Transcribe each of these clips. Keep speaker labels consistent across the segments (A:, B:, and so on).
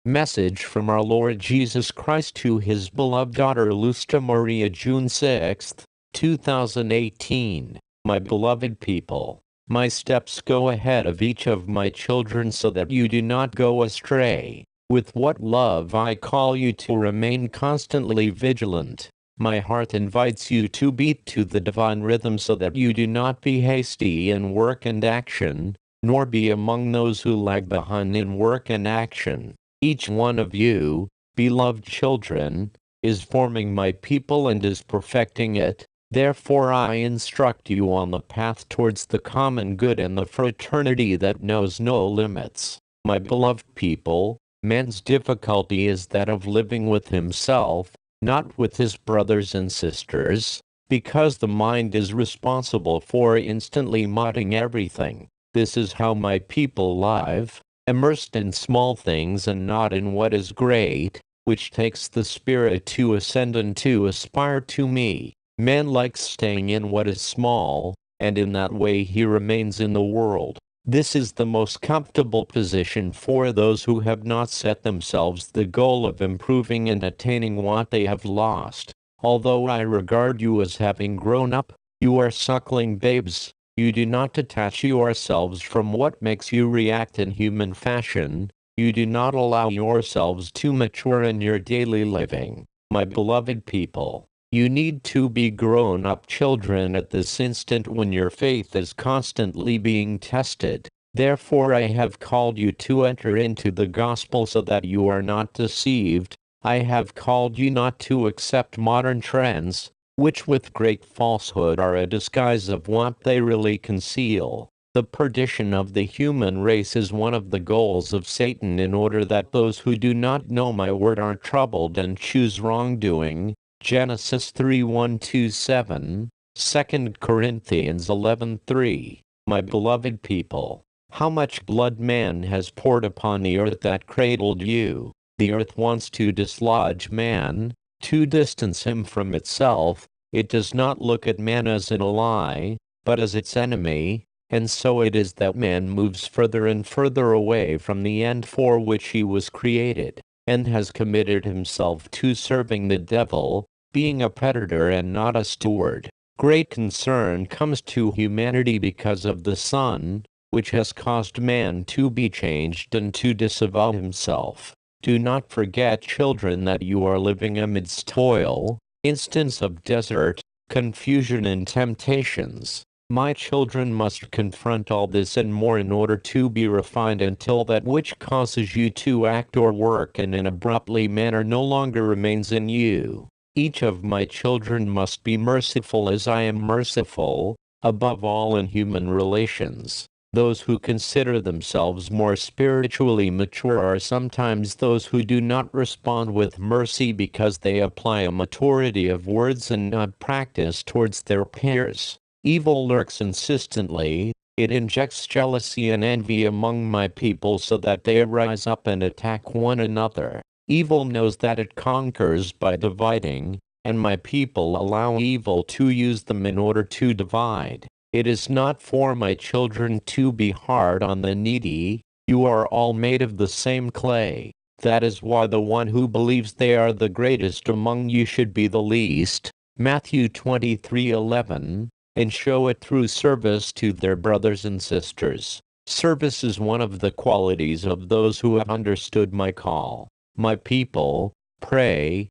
A: Message from our Lord Jesus Christ to his beloved daughter Lusta Maria, June 6, 2018. My beloved people, my steps go ahead of each of my children so that you do not go astray. With what love I call you to remain constantly vigilant. My heart invites you to beat to the divine rhythm so that you do not be hasty in work and action, nor be among those who lag behind in work and action. Each one of you, beloved children, is forming my people and is perfecting it. Therefore I instruct you on the path towards the common good and the fraternity that knows no limits. My beloved people, man's difficulty is that of living with himself, not with his brothers and sisters, because the mind is responsible for instantly modding everything. This is how my people live, immersed in small things and not in what is great, which takes the spirit to ascend and to aspire to me. Man likes staying in what is small, and in that way he remains in the world. This is the most comfortable position for those who have not set themselves the goal of improving and attaining what they have lost. Although I regard you as having grown up, you are suckling babes. You do not detach yourselves from what makes you react in human fashion. You do not allow yourselves to mature in your daily living. My beloved people, you need to be grown-up children at this instant when your faith is constantly being tested. Therefore I have called you to enter into the gospel so that you are not deceived. I have called you not to accept modern trends, which with great falsehood are a disguise of what they really conceal. The perdition of the human race is one of the goals of Satan in order that those who do not know my word are troubled and choose wrongdoing. Genesis 3:1-7, 2 Corinthians 11:3. My beloved people, how much blood man has poured upon the earth that cradled you. The earth wants to dislodge man, to distance him from itself. It does not look at man as an ally, but as its enemy, and so it is that man moves further and further away from the end for which he was created, and has committed himself to serving the devil, being a predator and not a steward. Great concern comes to humanity because of the Son, which has caused man to be changed and to disavow himself. Do not forget, children, that you are living amidst toil, instance of desert, confusion and temptations. My children must confront all this and more in order to be refined until that which causes you to act or work in an abruptly manner no longer remains in you. Each of my children must be merciful as I am merciful, above all in human relations. Those who consider themselves more spiritually mature are sometimes those who do not respond with mercy because they apply a maturity of words and not practice towards their peers. Evil lurks insistently. It injects jealousy and envy among my people so that they rise up and attack one another. Evil knows that it conquers by dividing, and my people allow evil to use them in order to divide. It is not for my children to be hard on the needy. You are all made of the same clay. That is why the one who believes they are the greatest among you should be the least. Matthew 23:11. And show it through service to their brothers and sisters. Service is one of the qualities of those who have understood my call. My people, pray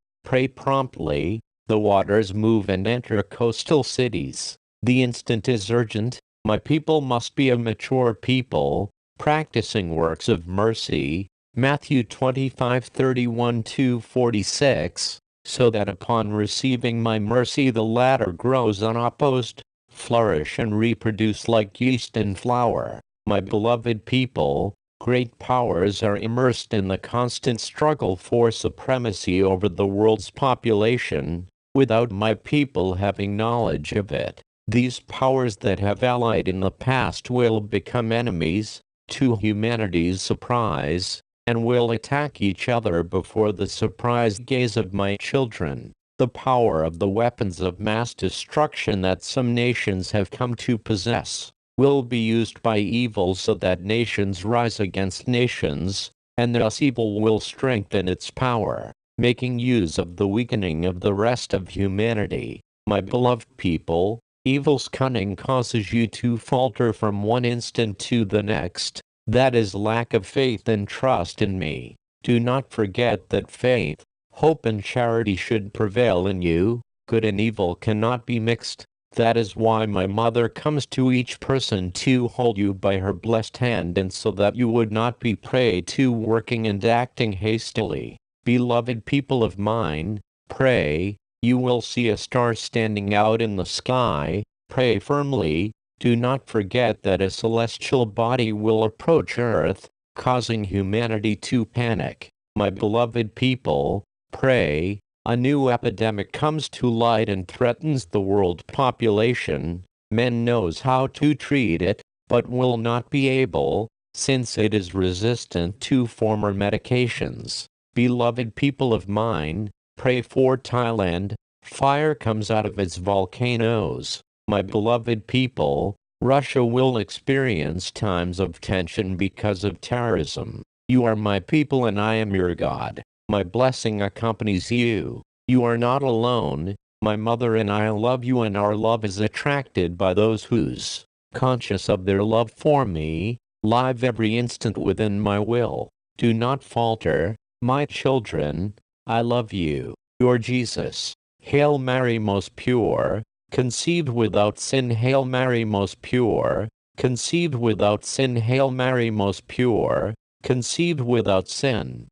A: promptly. The waters move and enter coastal cities. The instant is urgent. My people must be a mature people, practicing works of mercy. Matthew 25:31-46, so that upon receiving my mercy the latter grows unopposed, flourish and reproduce like yeast and flour. My beloved people, great powers are immersed in the constant struggle for supremacy over the world's population, without my people having knowledge of it. These powers that have allied in the past will become enemies, to humanity's surprise, and will attack each other before the surprised gaze of my children. The power of the weapons of mass destruction that some nations have come to possess will be used by evil so that nations rise against nations, and thus evil will strengthen its power, making use of the weakening of the rest of humanity. My beloved people, evil's cunning causes you to falter from one instant to the next. That is lack of faith and trust in me. Do not forget that faith, hope and charity should prevail in you. Good and evil cannot be mixed. That is why my mother comes to each person to hold you by her blessed hand, and so that you would not be prey to working and acting hastily. Beloved people of mine, pray. You will see a star standing out in the sky. Pray firmly. Do not forget that a celestial body will approach Earth, causing humanity to panic. My beloved people, pray. A new epidemic comes to light and threatens the world population. Man knows how to treat it, but will not be able, since it is resistant to former medications. Beloved people of mine, pray for Thailand. Fire comes out of its volcanoes. My beloved people, Russia will experience times of tension because of terrorism. You are my people and I am your God. My blessing accompanies you. You are not alone. My mother and I love you, and our love is attracted by those whose, conscious of their love for me, live every instant within my will. Do not falter, my children. I love you. Your Jesus. Hail Mary, most pure, conceived without sin. Hail Mary, most pure, conceived without sin. Hail Mary, most pure, conceived without sin.